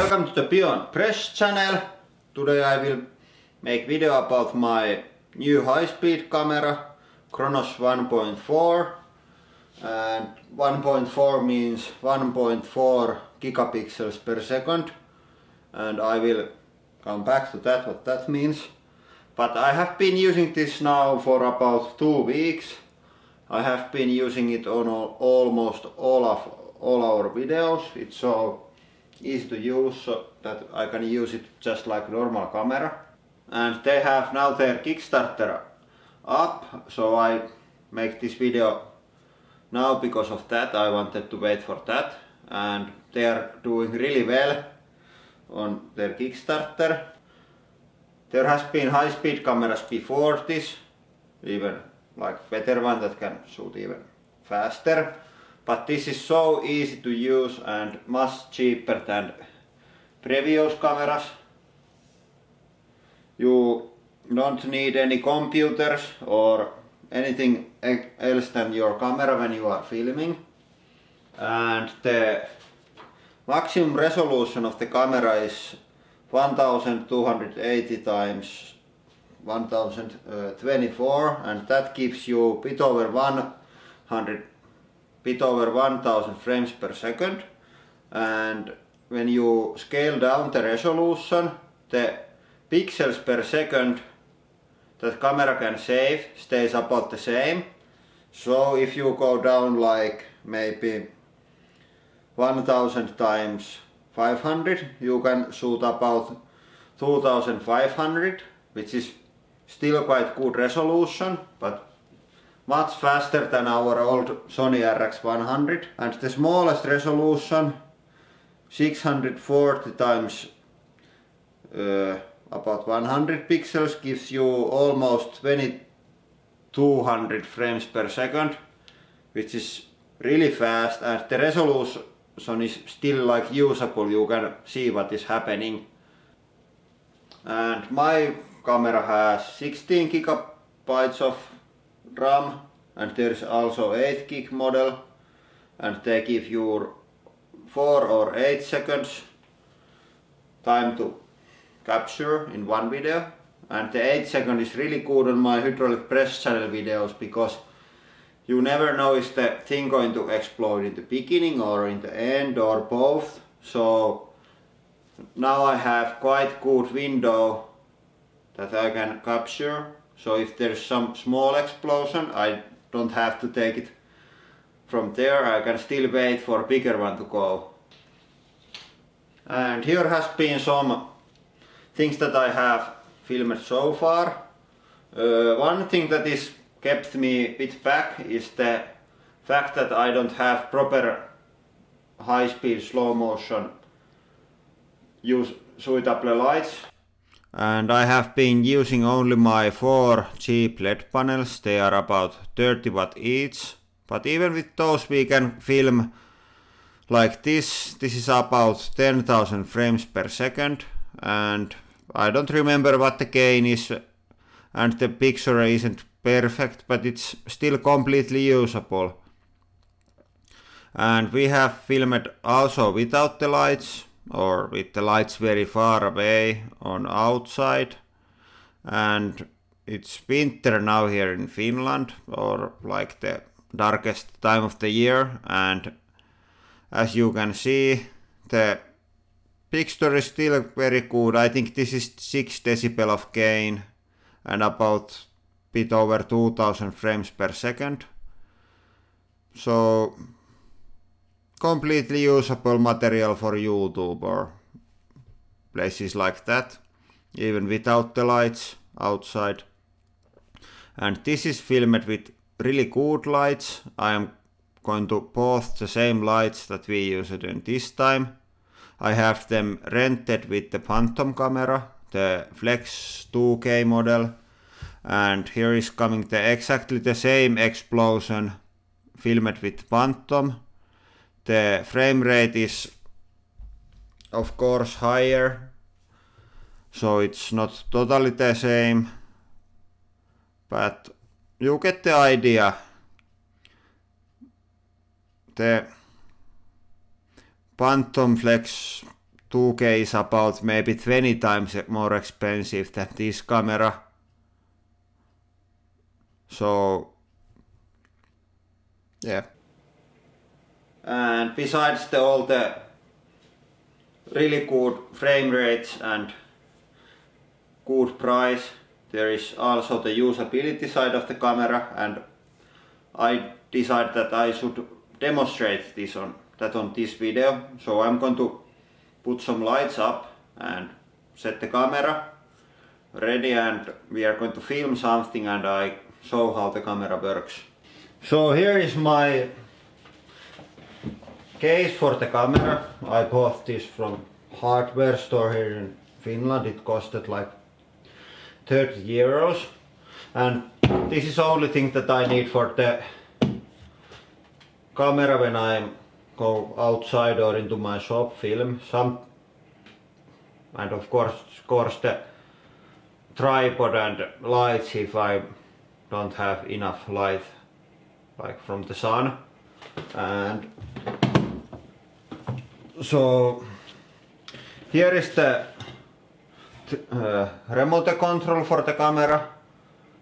Welcome to the Beyond Press channel. Today I will make video about my new high-speed camera Chronos 1.4, and 1.4 means 1.4 gigapixels per second, and I will come back to that, what that means. But I have been using this now for about 2 weeks. I have been using it on almost all our videos. It's so easy to use so that I can use it just like normal camera. And they have now their Kickstarter up, so I make this video now because of that. I wanted to wait for that, and they are doing really well on their Kickstarter. There has been high-speed cameras before this, even like better one that can shoot even faster. But this is so easy to use and much cheaper than previous cameras. You don't need any computers or anything else than your camera when you are filming. And the maximum resolution of the camera is 1280 times 1024, and that gives you a bit over 1000 frames per second. And when you scale down the resolution, the pixels per second that camera can save stays about the same. So if you go down like maybe 1000 times 500, you can shoot about 2500, which is still quite good resolution, but much faster than our old Sony RX100. And the smallest resolution, 640 times about 100 pixels, gives you almost 2200 frames per second, which is really fast, and the resolution is still like usable. You can see what is happening. And my camera has 16 gigabytes of RAM, and there is also 8 gig model, and they give you 4 or 8 seconds time to capture in one video. And the 8 second is really good on my hydraulic press channel videos, because you never know is the thing going to explode in the beginning or in the end or both. So now I have quite good window that I can capture. So if there's some small explosion, I don't have to take it from there. I can still wait for a bigger one to go. And here has been some things that I have filmed so far. One thing that is kept me a bit back is the fact that I don't have proper high-speed slow motion suitable lights. And I have been using only my 4 cheap LED panels. They are about 30 watt each. But even with those we can film like this. This is about 10,000 frames per second. And I don't remember what the gain is. And the picture isn't perfect, but it's still completely usable. And we have filmed also without the lights, or with the lights very far away on outside. And it's winter now here in Finland, or like the darkest time of the year, and as you can see, the picture is still very good. I think this is 6 decibel of gain and about bit over 2000 frames per second. So completely usable material for YouTube or places like that, even without the lights outside. And this is filmed with really good lights. I am going to both the same lights that we used in this time. I have them rented with the Phantom camera, the Flex 2K model. And here is coming exactly the same explosion filmed with Phantom. The frame rate is of course higher, so it's not totally the same, but you get the idea. The Phantom Flex 2K is about maybe 20 times more expensive than this camera. So yeah. And besides all the really good frame rates and good price, there is also the usability side of the camera, and I decided that I should demonstrate that on this video. So I'm going to put some lights up and set the camera ready, and we are going to film something and I show how the camera works. So here is my case for the camera. I bought this from hardware store here in Finland. It costed like 30 euros, and this is the only thing that I need for the camera when I go outside or into my shop film. And of course the tripod and lights if I don't have enough light like from the sun. And so here is the remote control for the camera.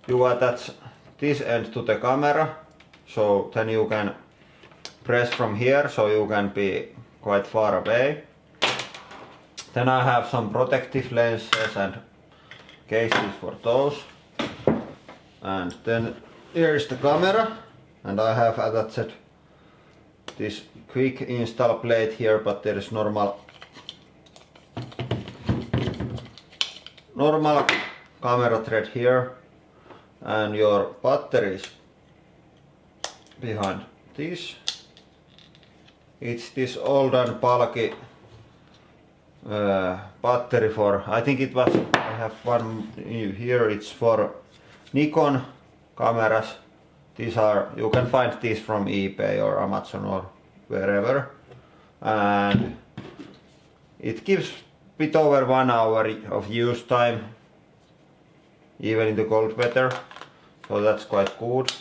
You attach this end to the camera, so then you can press from here, so you can be quite far away. Then I have some protective lenses and cases for those. And then here is the camera, and I have attached this quick install plate here, but there is normal camera thread here, and your battery is behind this. It's this old and bulky battery for, I think it was, I have one new here, it's for Nikon cameras. These are, you can find these from eBay or Amazon or wherever, and it gives bit over 1 hour of use time even in the cold weather, so that's quite good.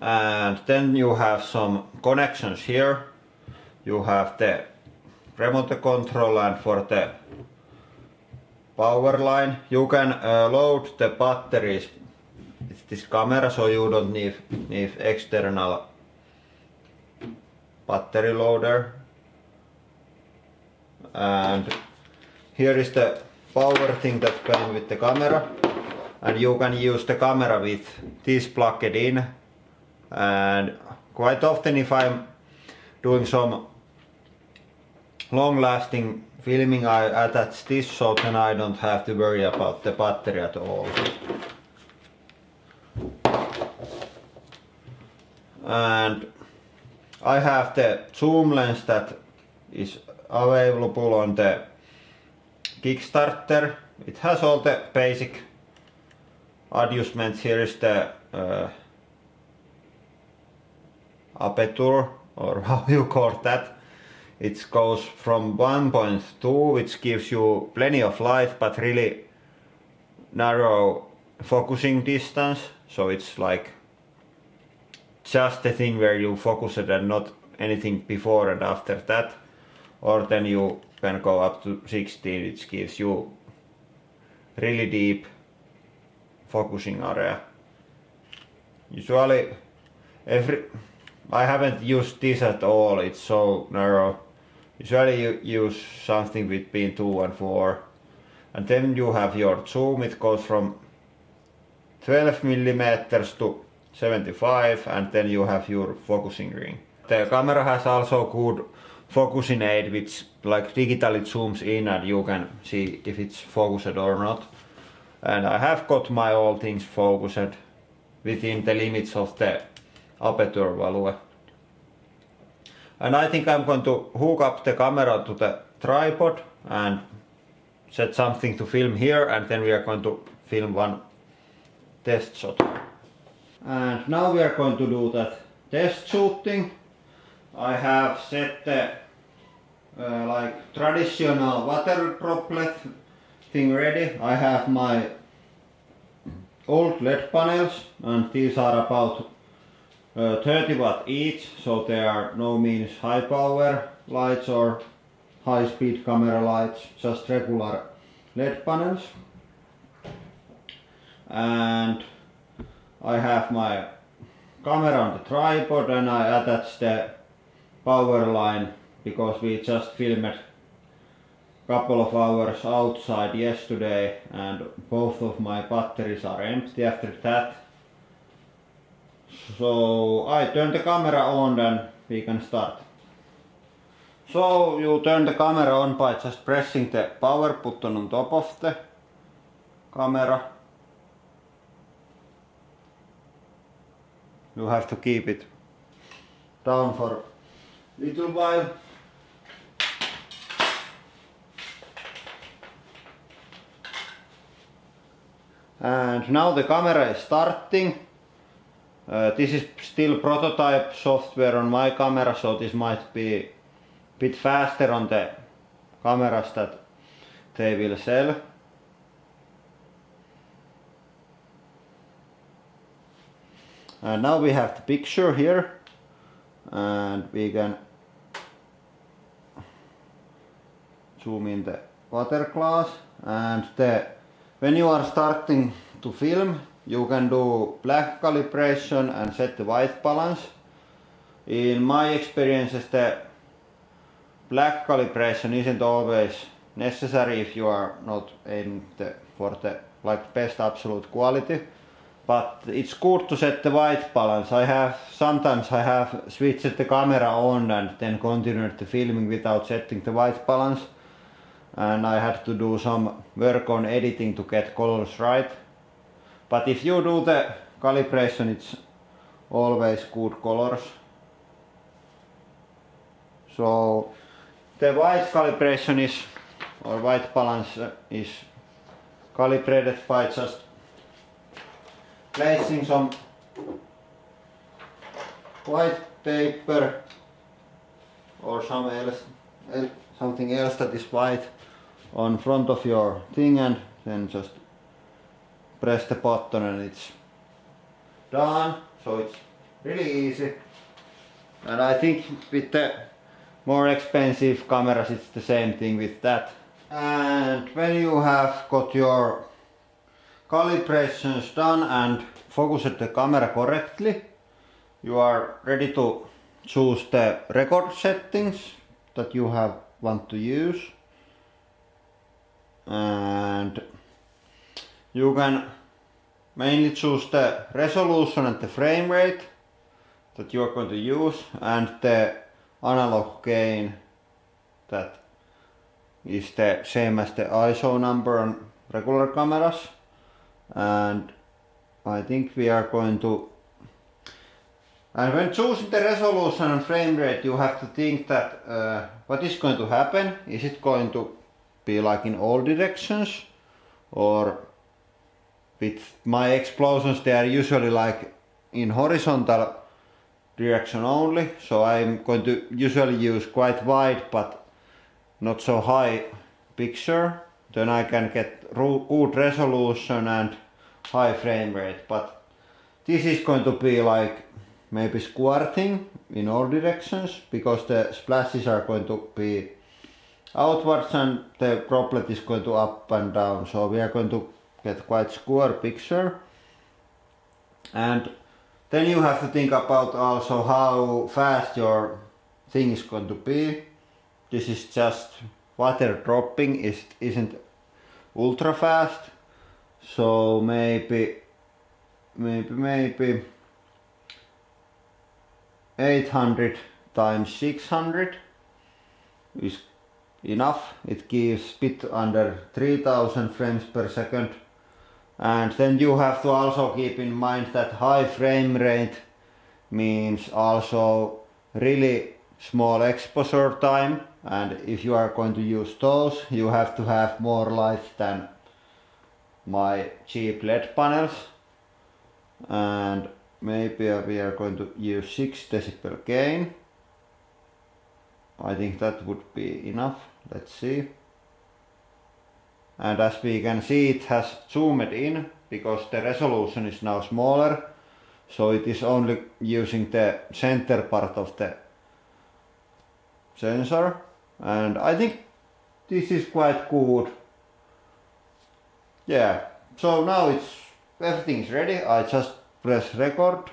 And then you have some connections here. You have the remote control, and for the power line you can load the batteries with this camera, so you don't need external battery loader. And here is the power thing that came with the camera, and you can use the camera with this plugged in. And quite often if I'm doing some long-lasting filming, I attach this, so then I don't have to worry about the battery at all. And I have the zoom lens that is available on the Kickstarter. It has all the basic adjustments. Here is the aperture, or how you call that. It goes from 1.2, which gives you plenty of light but really narrow focusing distance, so it's like just the thing where you focus it and not anything before and after that. Or then you can go up to 16, which gives you really deep focusing area. Usually I haven't used this at all, it's so narrow. Usually you use something between 2 and 4. And then you have your zoom, it goes from 12 millimeters to 75, and then you have your focusing ring. The camera has also good focusing aid, which like digitally zooms in and you can see if it's focused or not. And I have got my all things focused within the limits of the aperture value. And I think I'm going to hook up the camera to the tripod and set something to film here, and then we are going to film one test shot. And now we are going to do that test shooting. I have set the like traditional water droplet thing ready. I have my old LED panels, and these are about 30 watt each, so they are no means high power lights or high speed camera lights, just regular LED panels. And I have my camera on the tripod and I attach the power line because we just filmed a couple of hours outside yesterday and both of my batteries are empty after that. So I turn the camera on and we can start. So you turn the camera on by just pressing the power button on top of the camera. You have to keep it down for a little while. And now the camera is starting. This is still prototype software on my camera, so this might be a bit faster on the cameras that they will sell. And now we have the picture here and we can zoom in the water glass, and when you are starting to film you can do black calibration and set the white balance. In my experiences the black calibration isn't always necessary if you are not aiming for the best absolute quality, but it's good to set the white balance. Sometimes I have switched the camera on and then continued the filming without setting the white balance, and I had to do some work on editing to get colors right. But if you do the calibration, it's always good colors. So the white calibration or white balance is calibrated by just placing some white paper or something else that is white on front of your thing, and then just press the button and it's done. So it's really easy. And I think with the more expensive cameras it's the same thing with that. And when you have got your calibrations done and focused the camera correctly, you are ready to choose the record settings that you want to use. And you can mainly choose the resolution and the frame rate that you are going to use, and the analog gain that is the same as the ISO number on regular cameras. And I think we are going to, and when choosing the resolution and frame rate you have to think that what is going to happen. Is it going to be like in all directions, or with my explosions they are usually like in horizontal direction only, so I'm going to usually use quite wide but not so high picture, then I can get good resolution and high frame rate. But this is going to be like maybe squirting in all directions because the splashes are going to be outwards and the droplet is going to up and down, so we are going to get quite square picture. And then you have to think about also how fast your thing is going to be. This is just water dropping, isn't ultra fast, so maybe 800 times 600 is enough. It gives bit under 3000 frames per second. And then you have to also keep in mind that high frame rate means also really small exposure time, and if you are going to use those you have to have more light than my cheap LED panels. And maybe we are going to use 6 decibel gain. I think that would be enough. Let's see. And as we can see, it has zoomed in because the resolution is now smaller. so it is only using the center part of the sensor, and I think this is quite good. Yeah, so now everything is ready. I just press record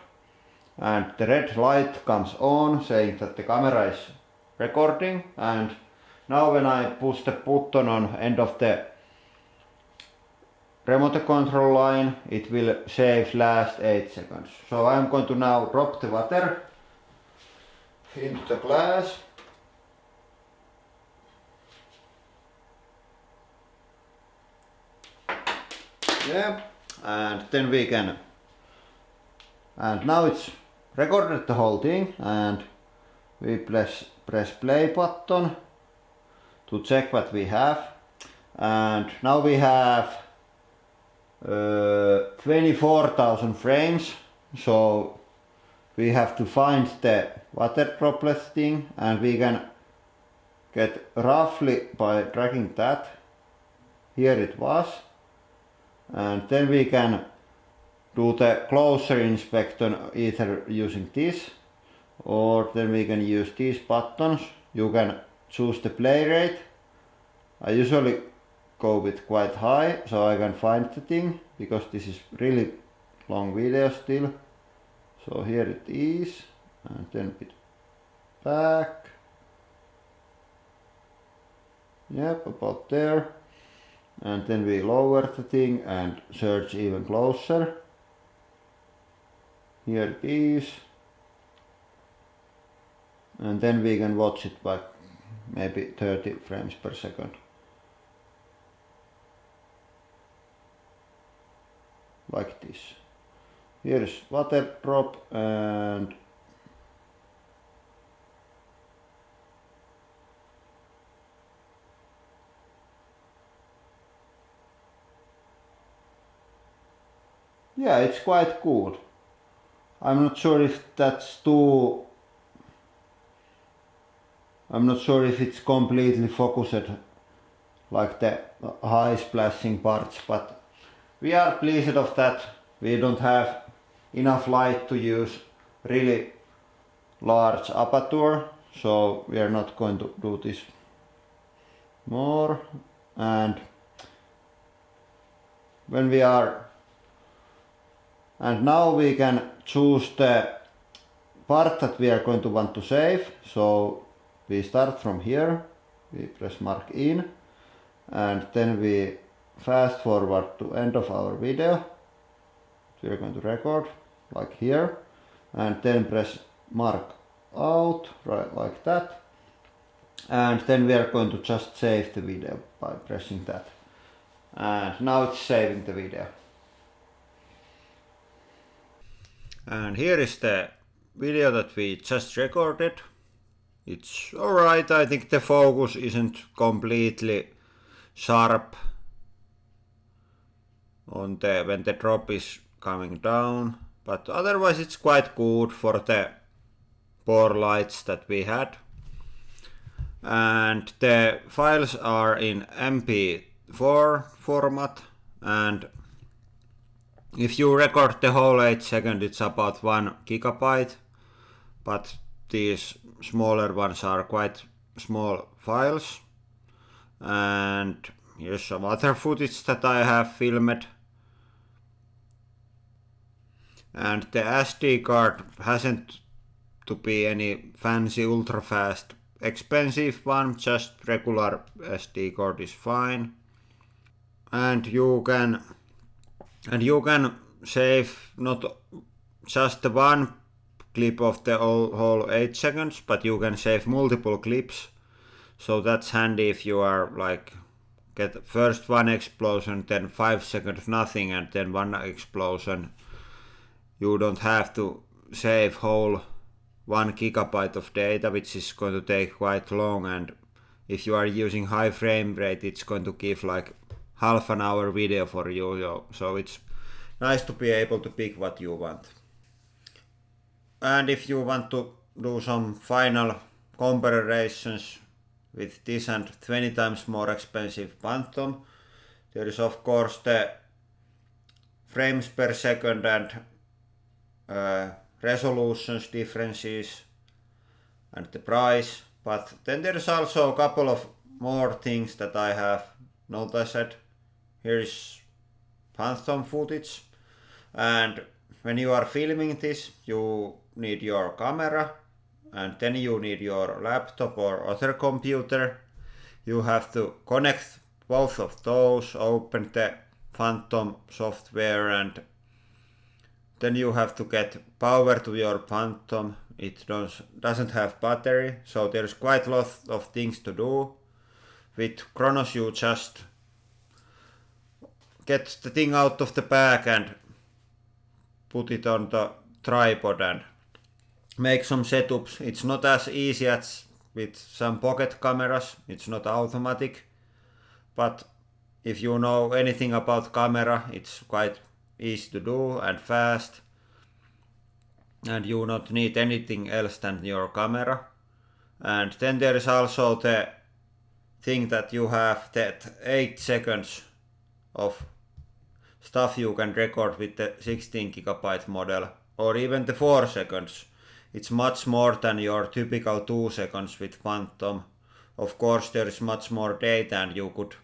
and the red light comes on saying that the camera is recording, and now when I push the button on end of the remote control line, it will save last 8 seconds. So I'm going to now drop the water into the glass. Yeah, and then we can, and now it's recorded the whole thing, and we press play button to check what we have, and now we have 24,000 frames, so we have to find the water droplet thing, and we can get roughly by dragging that. Here it was, and then we can do the closer inspection either using this, or then we can use these buttons. You can choose the play rate. I usually go with quite high so I can find the thing, because this is really long video still. So here it is, and then a bit back. Yep, about there. And then we lower the thing and search even closer. Here it is. And then we can watch it by maybe 30 frames per second. Like this. Here's water drop, and yeah, it's quite good. I'm not sure if that's too... I'm not sure if it's completely focused like the high splashing parts, but we are pleased of that. We don't have enough light to use really large aperture, so we are not going to do this more. And when we are, and now we can choose the part that we are going to want to save. So we start from here, we press mark in, and then we fast forward to end of our video. We are going to record like here, and then press mark out, right like that, and then we are going to just save the video by pressing that, and now it's saving the video. And here is the video that we just recorded. It's alright. I think the focus isn't completely sharp on the when the drop is coming down, but otherwise it's quite good for the poor lights that we had. And the files are in MP4 format, and if you record the whole 8 seconds, it's about 1 gigabyte, but these smaller ones are quite small files. And here's some other footage that I have filmed. And the SD card hasn't to be any fancy ultra fast expensive one, just regular SD card is fine. And you can save not just the one clip of the whole 8 seconds, but you can save multiple clips. So that's handy if you are like get first one explosion, then 5 seconds nothing, and then one explosion. You don't have to save whole 1 gigabyte of data, which is going to take quite long, and if you are using high frame rate, it's going to give like half an hour video for you, so it's nice to be able to pick what you want. And if you want to do some final comparisons with this and 20 times more expensive Phantom, there is of course the frames per second and resolutions differences and the price, but then there's also a couple of more things that I have noticed. Here is phantom footage, and when you are filming this you need your camera and then you need your laptop or other computer. You have to connect both of those, open the Phantom software, and then you have to get power to your Phantom. It doesn't have battery, so there's quite a lot of things to do. With Kronos you just get the thing out of the bag and put it on the tripod and make some setups. It's not as easy as with some pocket cameras, it's not automatic, but if you know anything about camera, it's quite easy to do and fast, and you not need anything else than your camera. And then there is also the thing that you have that 8 seconds of stuff you can record with the 16GB model, or even the 4 seconds. It's much more than your typical 2 seconds with Phantom. Of course there is much more data and you could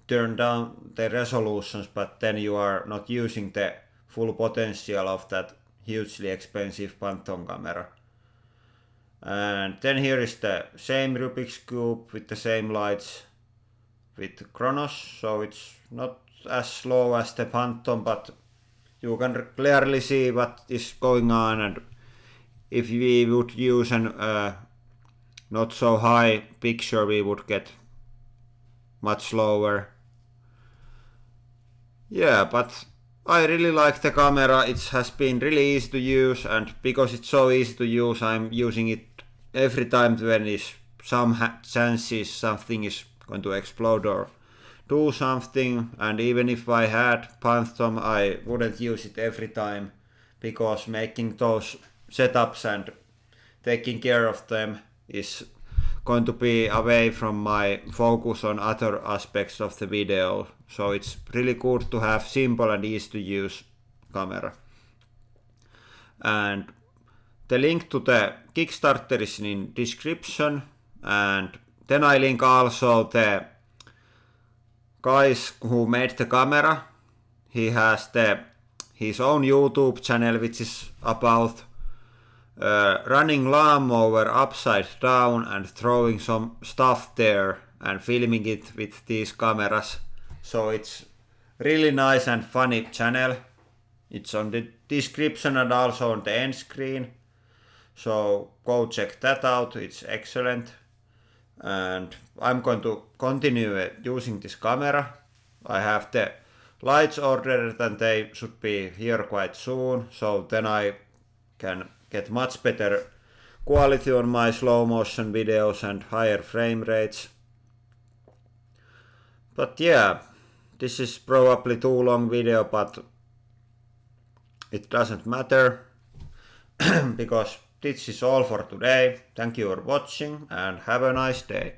turn down the resolutions, but then you are not using the full potential of that hugely expensive Phantom camera. And then here is the same Rubik's Cube with the same lights with Kronos, so it's not as slow as the Phantom, but you can clearly see what is going on, and if we would use an not so high picture we would get much slower. Yeah, but I really like the camera. It has been really easy to use, and because it's so easy to use I'm using it every time when is some chances something is going to explode or do something. And even if I had Phantom I wouldn't use it every time, because making those setups and taking care of them is going to be away from my focus on other aspects of the video. So it's really good to have simple and easy to use camera. And the link to the Kickstarter is in description, and then I link also the guys who made the camera. He has his own YouTube channel which is about running lawnmower upside down and throwing some stuff there and filming it with these cameras. So it's really nice and funny channel. It's on the description and also on the end screen. So go check that out, it's excellent. And I'm going to continue using this camera. I have the lights ordered and they should be here quite soon, so then I can get much better quality on my slow motion videos and higher frame rates. But yeah, this is probably too long video, but it doesn't matter because this is all for today. Thank you for watching and have a nice day.